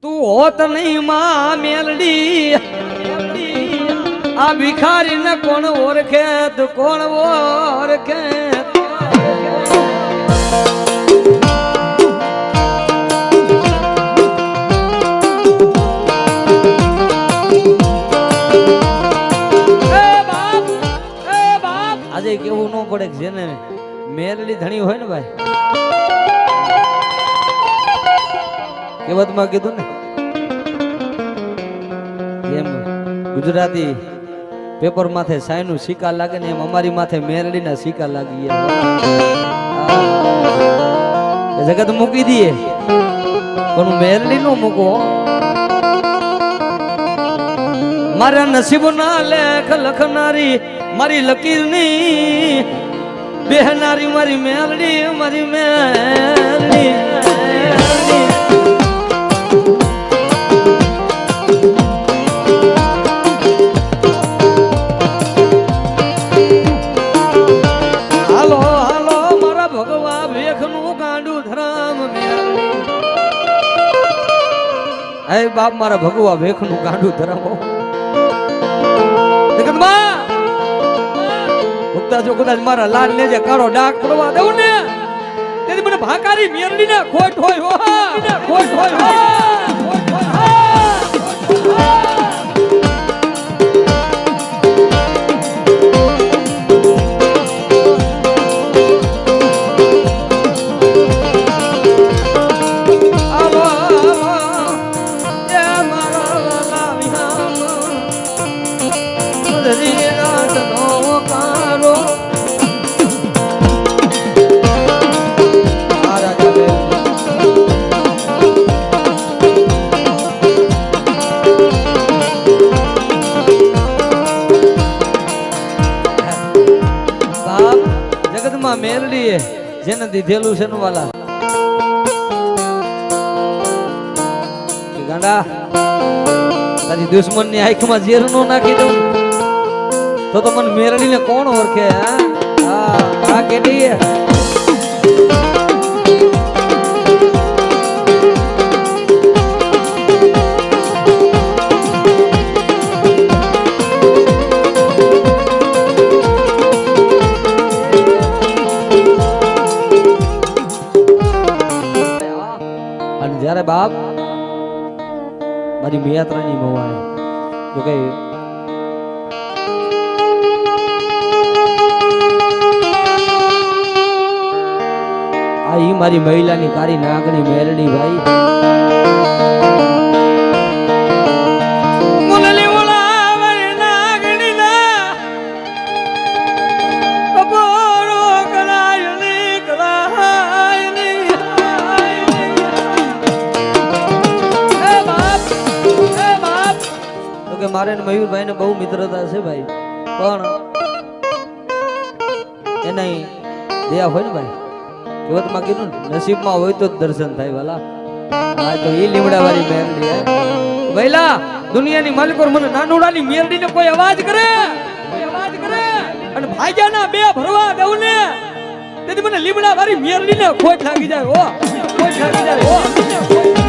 તું હોત નહીં માં મેલડી આ ભિખારી ને કોણ ઓળખે તો કોણ ઓળખે આજે કેવું ન પડે કે જેને મેલડી ધણી હોય ને ભાઈ કેવતમાં કીધું ને એમ ગુજરાતી પેપર માથે સાયનું સિક્કા લાગે ને એમ અમારી માથે મેલડીના સિક્કા લાગી જગત મૂકી દઈએ પણ મેલડી નો મૂકો મારા નસીબ ના લેખ લખનારી મારી લકીર ની બેહનારી મારી મેલડી મારી મેલડી હાલો હાલો મારા ભગવા ભેખનું ગાંડું ધરામ મેલડી હે બાપ મારા ભગવા ભેખનું ગાંડું ધરાવો જો કદાચ મારા લાલ ને જે કાળો ડાક પડવા દઉં ને તેથી મને ભાકારી મેરડી ને ખોટ હોય ખોટ હોય મેલડી જેને દીધેલું છે વાલા ગાંડા તારી દુશ્મન ની આંખમાં ઝેર નો નાખી દઉં તો મને મેલડી ને કોણ ઓળખે હા કેટી જ્યારે બાપ મારી મિયાત્રાની મોવાય જો કે આ ઈ મારી મહિલાની કારી નાગણી મેલડી ભાઈ મારે મયુરભાઈ ને બહુ મિત્રતા છે ભાઈ પણ એના દયા હોય ને ભાઈ કેવતમાં કીધું નસીબમાં હોય તો જ દર્શન થાય વાલા આ તો ઈ લીમડા વાળી મેલડી વૈલા દુનિયાની માલિકો મને નાનુડાની મેલડી ને કોઈ અવાજ કરે અને ભાઈજાના બે ભરવા દઉં ને તેથી મને લીમડા વાળી મેલડી ને ખોટ લાગી જાય ખોટ લાગી જાય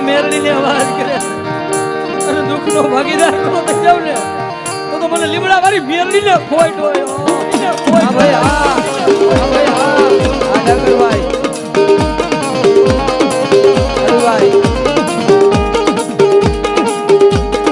મેરડી ને અવાજ કરે અને દુઃખ નો ભાગીદાર નો થઈ જાવ ને તો મને લીમડા વાળી મેરડી ને ખોટ હોય હા ભાઈ હા ભાઈ હા ડાકરભાઈ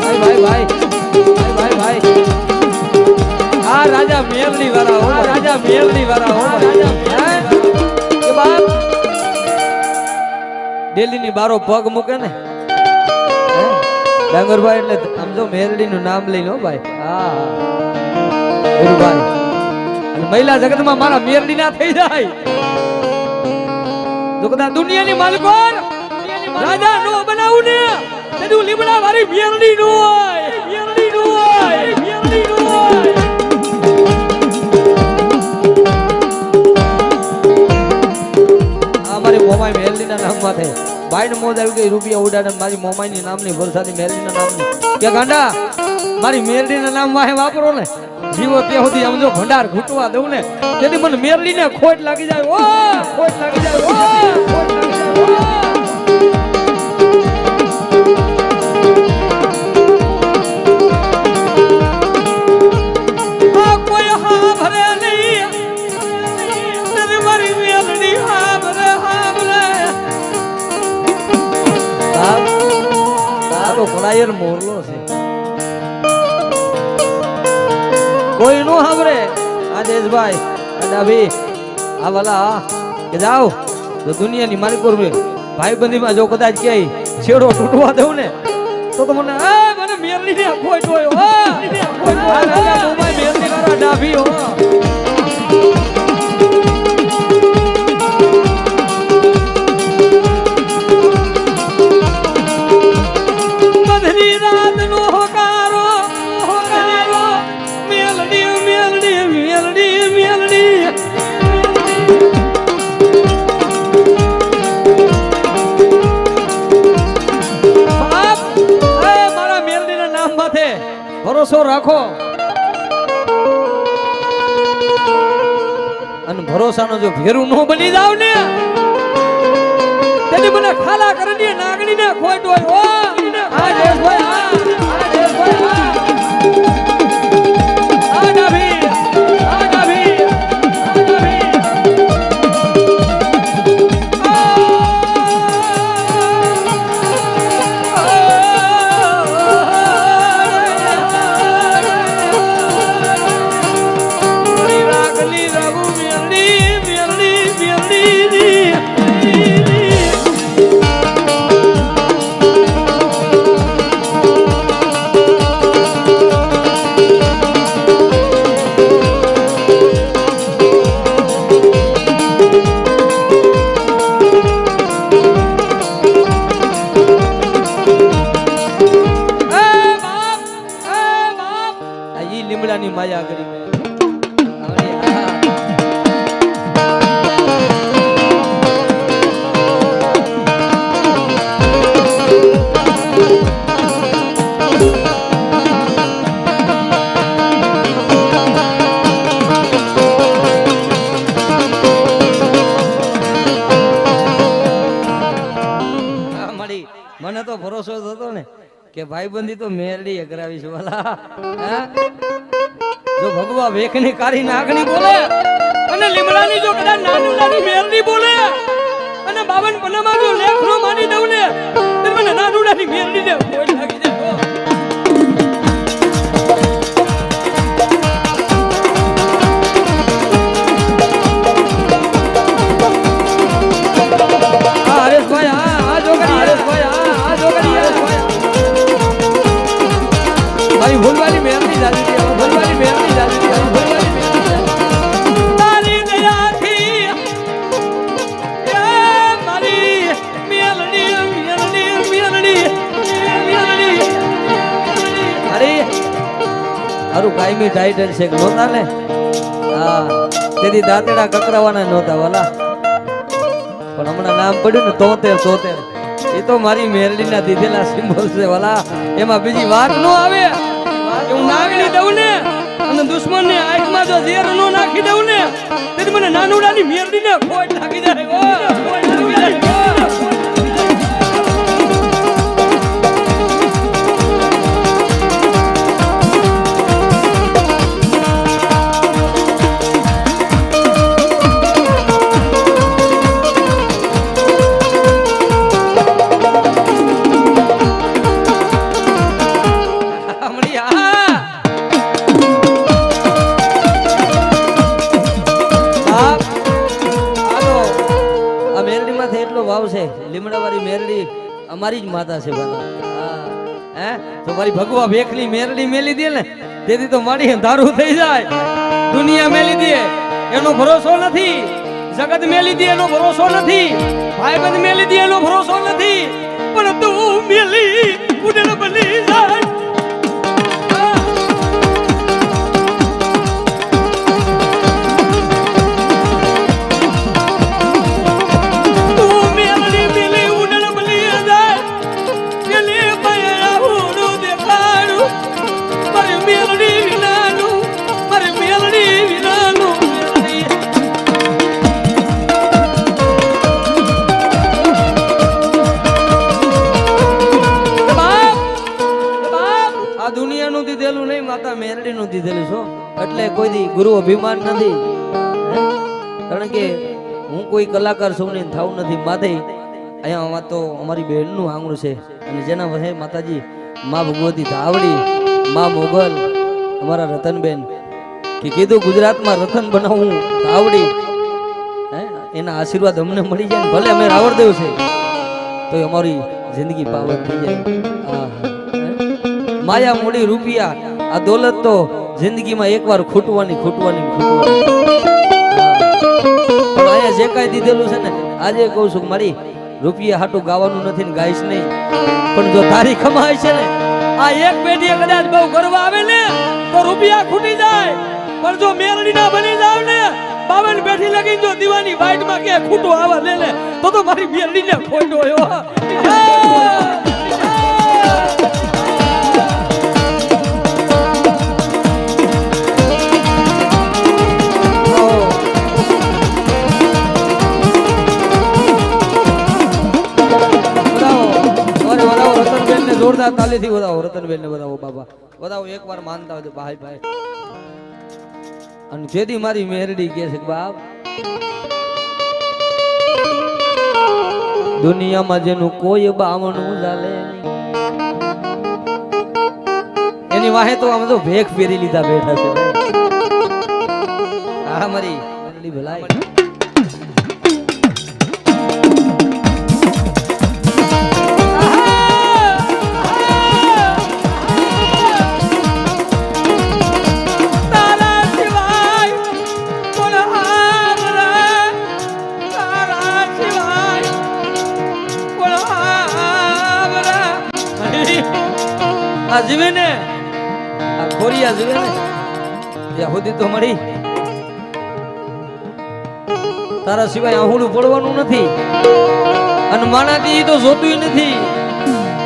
અરે ભાઈ ભાઈ આ રાજા મેરડી વાળા હો રાજા મેરડી વાળા હો રાજા કે બાપ ડેલી ની બારો પગ મૂકે ને ડાંગરભાઈ એટલે આમ જો મેરડી નું નામ લઈને હો ભાઈ હા ભાઈ અને મહિલા જગત માં મારા મેરડી ના થઈ જાય જો કદાચ દુનિયાની માલિકો રાજા નો બનાવું ને તે લીમડા વાળી મેરડી નો હોય મેરડી નો હોય મેરડી નો હોય માથે બાઈને મોજ આવી ગઈ રૂપિયા ઉડાડે મારી મોમાઈની નામની વરસાદી મેરડીના નામની કે ગાંડા મારી મેરડીના નામ વાહે વાપરો ને જીવો ત્યાં સુધી આમ જો ભંડાર ઘૂંટવા દઉં ને તેથી મને મેરડીને ખોટ લાગી જાય ઓ ખોટ લાગી જાય ઓ ખોટ લાગી જાય કોઈ હા ભરે નહીં મારી મેરડી હા ભરે તારો ખોડાયર મોરલો છે કોઈ નો સાંભળે આ દેશભાઈ ડાભી આ વાલા કે જાઓ તો દુનિયાની માલિકો ભાઈ બંધીમાં જો કદાચ ક્યાંય છેડો તૂટવા દઉં ને તો મને મને મેરડી ને ખોટ હોય મેરડી મારા ડાભી હો ભરોસો રાખો અને ભરોસાનો જો ભેરું ન બની જાવ ને તેની મને ખાલા કરી દે નાગણી ને ખોટ હોય ઓ આ દેશભાઈ આ દેશભાઈ આ ડાભી આ ડાભી લીમડાની માયા કરી મને તો ભરોસો થતો ને કે ભાઈબંધી તો મેરડી કરાવીશ વાલા જો ભગવા વેખની કાઢી નાગણી બોલે અને લીમડાની જો કદાચ નાની નાની મેરડી બોલે અને બાવન પન્નામાં જો લેખનો માની દઉં ને તો મને નાનું નાની મેરડી ને કોઈ લાગી જાય હરેશભાઈ આ જોગડી હરેશભાઈ આ જોગડી મારી ભૂલવાલી મેરડી જાતી હતી ભૂલવાલી મેરડી જાતી હતી ભૂલવાલી તારી દયાથી એ મારી મેરડી મેરડી મેરડી મેરડી અરે હારું કાયમી ટાઈટલ છે કે નહોતા ને હા તેથી દાંતડા કકરાવાના નહોતા વાલા પણ હમણાં નામ પડ્યું ને તોતેર એ તો મારી મેરડીના દીધેલા સિમ્બોલ છે વાલા એમાં બીજી વાત ન આવે હું નાગણી દઉં ને અને દુશ્મન ને આંખમાં જો ઝેર નો નાખી દઉં ને તેથી મને નાનુડાની મેરડી ને ખોટ લાગી જાય ખોટ લાગી જાય લીમડાવાળી મેરડી અમારી જ માતા છે હે તો મારી ભગવા વેખની મેરડી મેલી દે ને તેથી તો મારી દારૂ થઈ જાય દુનિયા મેલી દે એનો ભરોસો નથી જગત મેલી દે એનો ભરોસો નથી ભાઈબંધ મેલી દે એનો ભરોસો નથી પણ તું મેલી ઉડેલ બની જાય તું મેરડી મેલી મને કોઈ દી ગુરુ અભિમાન નથી, કારણ કે હું કોઈ કલાકાર સૌને થાવું નથી. માથે અહીંયા તો અમારી બહેનનું આંગણું છે, અને જેના વહે માતાજી મા ભગવતી ધાવડી, મા મોગલ, અમારા રતનબેન કે કીધું ગુજરાતમાં રતન બનાવવું ધાવડી, એના આશીર્વાદ અમને મળી જાય. ભલે અમે રાવણદેવ છે તો અમારી જિંદગી પાવન થઈ જાય. માયા મૂડી રૂપિયા આ દોલત તો જિંદગીમાં એકવાર ખૂટવાની. પણ અહીંયા જે કાંઈ દીધેલું છે ને, આજે કહું છું મારી રૂપિયા હાટું ગાવાનું નથી ને ગાઈશ નહીં, પણ જો તારી કમાય છે ને, આ એક પેઢી કદાચ બહુ ગર્વ આવે ને તો રૂપિયા ખૂટી જાય, પણ જો મેરડી ના બની જાવ ને 52 પેઢી લગી જો દીવાની વાઈટ માં કે ખૂટો આવા લે ને તો મારી મેરડી ને ખોટો હોય. જોરદાર તાલીથી વધાવો રતનબેન ને વધાવો બાબા, વધાવો એકવાર માનતા હોય ભાઈ ભાઈ. અને જેથી મારી મેરડી કે છે બાપ, દુનિયામાં જેનું કોઈ બાવણું ચાલે એની વાહે તો આમ તો ભેખ ફેરી લીધા બેઠા છે. હા મારી મેરડી ભલાઈ. જીવે ને આ ખોરિયા જીવે ને ત્યાં સુધી તો મળી તારા સિવાય આહુડું પડવાનું નથી, અને માણાથી તો જોતું નથી.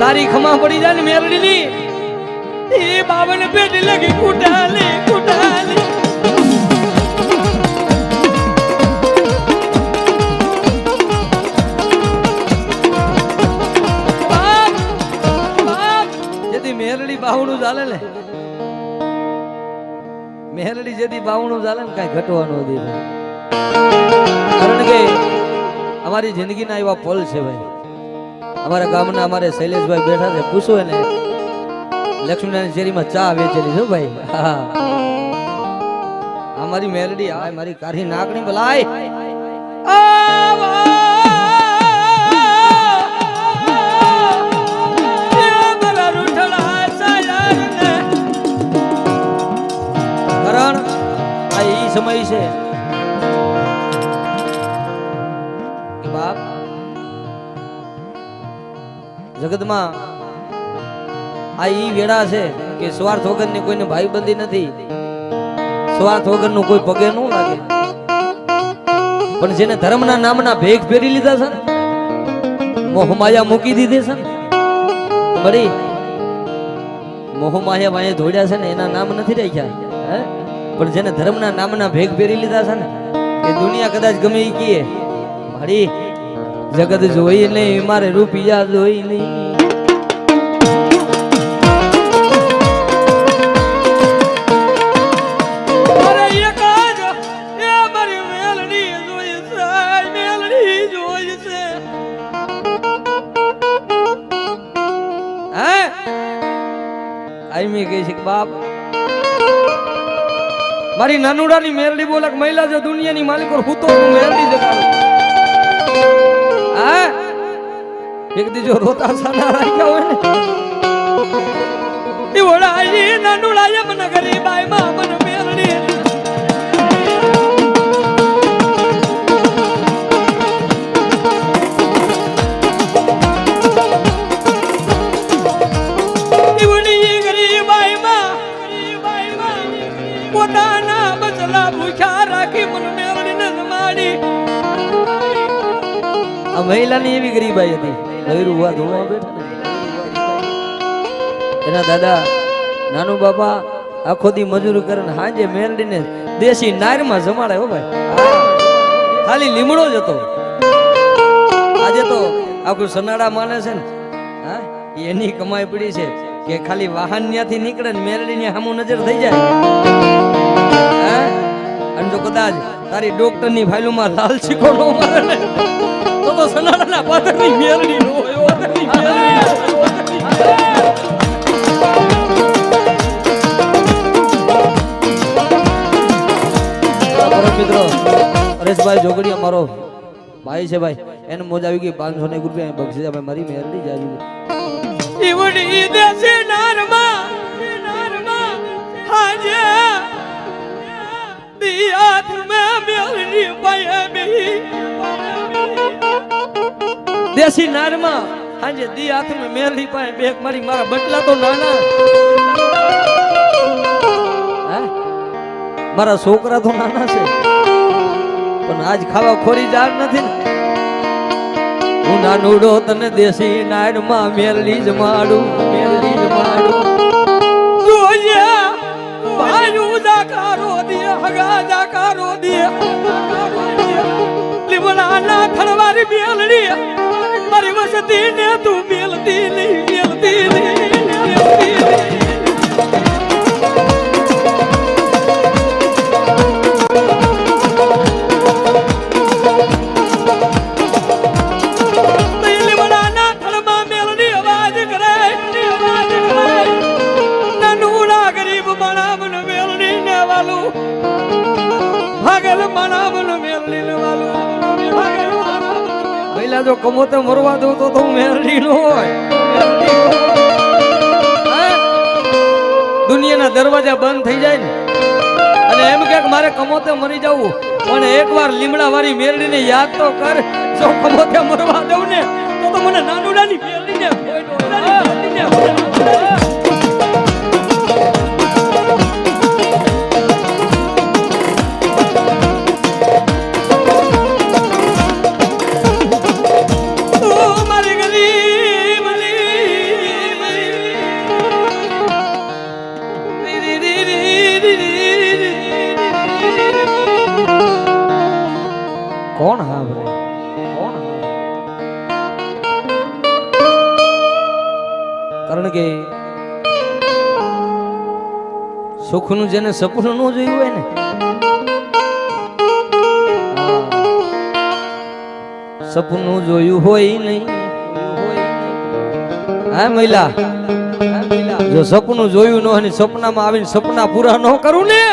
તારી ખમા પડી જાય ને મેરડી ની એ બાબાને પેટી લગી કુટાલી કુટાલી. મેરડી બાવણું ચાલે ને, મેરડી જેથી બાવણું ચાલે ને કઈ ઘટવાનું નથી. કારણ કે અમારી જિંદગીના એવા પલ છે ભાઈ. અમારા ગામના અમારે શૈલેષભાઈ બેઠા છે, પૂછો એને લક્ષ્મીનારાયણ શેરીમાં ચા વેચેલી છે ભાઈ. હા અમારી મેરડી આ મારી કારી નાકની બલાય. સમય છે બાપ, જગતમાં આ ઈ વેળા છે કે સ્વાર્થ વગરની કોઈને ભાઈબંધી નથી, સ્વાર્થ વગરનું કોઈ પગે ન લાગે. પણ જેને ધર્મના નામના ભેગ ફેરી લીધા છે ને, મોહમાયા મૂકી દીધી છે ને, બળી મોહમાયા વાંહે ધોડ્યા છે ને, એના નામ નથી રાખ્યા. પણ જેને ધર્મના નામના ભેગ ફેરી લીધા છે ને, એ દુનિયા કદાચ ગમે એ કીએ મારી જગત જોઈ નહીં, મારે રૂપિયા જોઈ નહીં. બાપ મારી નાનુડાની મેરડી બોલે કે મહિલા જો દુનિયાની માલિક ઓર હું તો મેરડી જગાડું. હા એક દી જો રોતા સાના રાખ્યા હોય ને એ ઓળાઈ નાનુડા એમ ન કરી બાઈ માં મન મેરડી. મહિલાની એવી ગરીબાઈ હતી, એના દાદા નાનુ બાપા આખો દી મજૂરી કરે ને હાંજે મેરડીને દેશી નારમાં જમાડે. હો ભાઈ ખાલી લીમડો જ હતો. આજે તો આખું સનાડા માને છે ને, હા એની કમાઈ પડી છે કે ખાલી વાહન ત્યાંથી નીકળે ને મેરડી ની સામું નજર થઈ જાય. કદાચ તારી ડોક્ટરની ફાઇલોમાં લાલ શીખો નો મારે ને તો સનાડાના પાદરની મેલડી નો હોય ઓદરની મેલડી મિત્રો હરેશભાઈ જોગડી અમારો ભાઈ છે ભાઈ એને મોજ આવી ગઈ 500 રૂપિયા બક્ષીસ ભાઈ મારી મેરડી જાજી ઈવડી દેશે નારમાં હાજે દિયાત મે મેલડી પાયે બેહી દેશી નારમાં હાજે દિયાત મે મેલડી પાયે બેક મારી મારા બટલા તો નાના હે મારા છોકરા તો નાના છે પણ આજ ખાવા ખોરી જાર નથી ને હું નાનુડો તને દેશી નાડમાં મેલડી જ માડું જોઈએ ભાઈ જાકારો દે હગા જાકારો દે લીમડાના થળવારી મેલડી મારી વસતી ને તું મેલતી નહીં જો કમોતે મરવા દઉં તો હું મેરડી નો હોય દુનિયાના દરવાજા બંધ થઈ જાય ને અને એમ કે મારે કમોતે મરી જવું પણ એકવાર લીમડા વાળી મેરડીને યાદ તો કર જો કમોતે મરવા દઉં ને તો મને નાનુડાની મેરડીને કોણ હાવરે કારણ કે સુખનું જેને સપનું ન જોયું હોય ને સપનું જોયું હોય નહીં હા મહિલા જો સપનું જોયું ન હોય સપનામાં આવીને સપના પૂરા ન કરું ને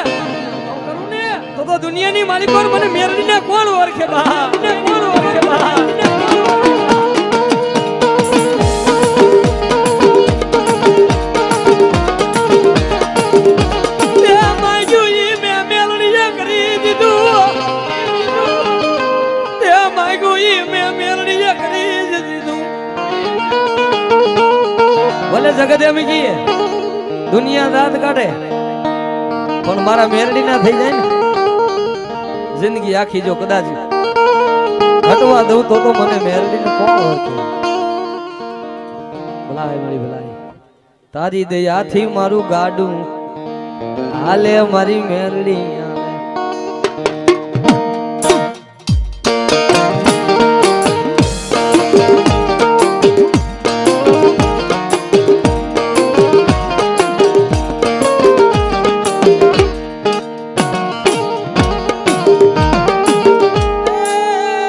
તો દુનિયાની માલિકો મને મેરડીને કોણ ઓળખે બા ભલે જગત એમ કહીએ દુનિયા દાંત કાઢે પણ મારા મેરડી ના થઈ જાય ને જિંદગી આખી જો કદાચ ઘટવા દઉં તો મને મેરડીને કોણ ઓળખે ભલાય મારી ભલાય તારી દયાથી મારું ગાડું હાલે મારી મેરડી